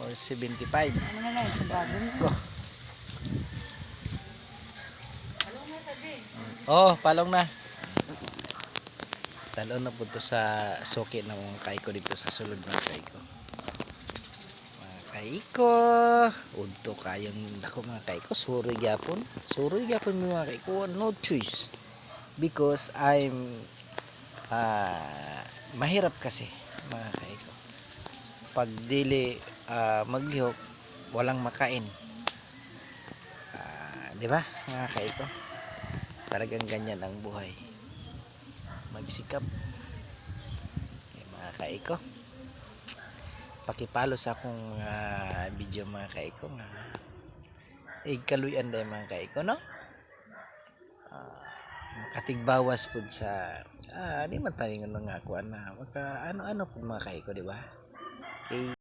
Or 75. Ano na lang, sa bago mo. Go. Oh, palong na. Talon na po to sa suki ng mga kaiko dito sa sulod ng kaiko. Mga kaiko. Udto kayong dako mga kaiko. Suroy gyapon. Suroy gyapon mga kaiko. No choice. Because I'm mahirap kasi mga kaiko. Pag dili maglihok, walang makain. Di ba mga kaiko? Talagang ganyan ang buhay. Magsikap. Okay, mga kaiko. Pakipalo sa akong video mga kaiko nga kaluyan day mga kaiko no. Katigbawas pud sa di man tayo nga kuan na maka ano-ano pud mga kaiko di ba? Okay.